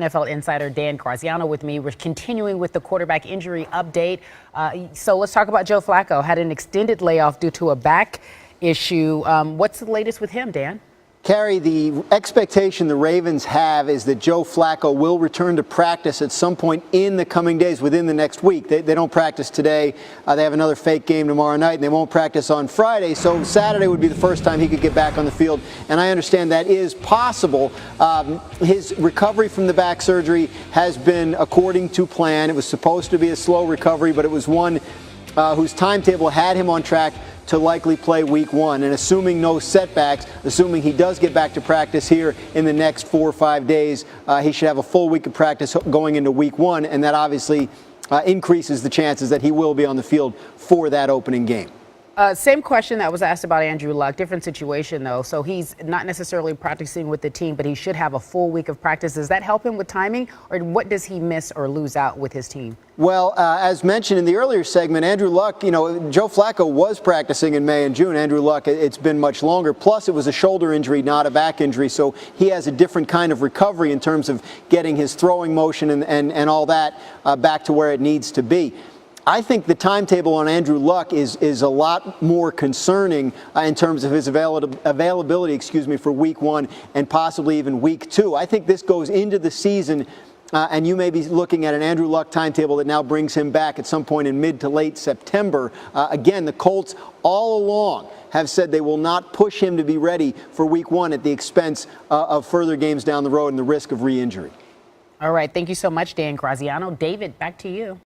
NFL insider Dan Graziano with me. We're continuing with the quarterback injury update. So let's talk about Joe Flacco. Had an extended layoff due to a back issue. What's the latest with him, Dan? Carrie, the expectation the Ravens have is that Joe Flacco will return to practice at some point in the coming days, within the next week. They don't practice today. They have another fake game tomorrow night, and they won't practice on Friday. So Saturday would be the first time he could get back on the field, and I understand that is possible. His recovery from the back surgery has been according to plan. It was supposed to be a slow recovery, but it was one whose timetable had him on track to likely play week 1. And assuming no setbacks, assuming he does get back to practice here in the next 4 or 5 days, he should have a full week of practice going into week 1, and that obviously increases the chances that he will be on the field for that opening game. Same question that was asked about Andrew Luck. Different situation, though. So he's not necessarily practicing with the team, but he should have a full week of practice. Does that help him with timing, or what does he miss or lose out with his team? Well, as mentioned in the earlier segment, Andrew Luck, Joe Flacco was practicing in May and June. Andrew Luck, it's been much longer. Plus, it was a shoulder injury, not a back injury. So he has a different kind of recovery in terms of getting his throwing motion and all that back to where it needs to be. I think the timetable on Andrew Luck is a lot more concerning in terms of his availability, for week 1 and possibly even week 2. I think this goes into the season, and you may be looking at an Andrew Luck timetable that now brings him back at some point in mid to late September. Again, the Colts all along have said they will not push him to be ready for week 1 at the expense of further games down the road and the risk of re-injury. All right. Thank you so much, Dan Graziano. David, back to you.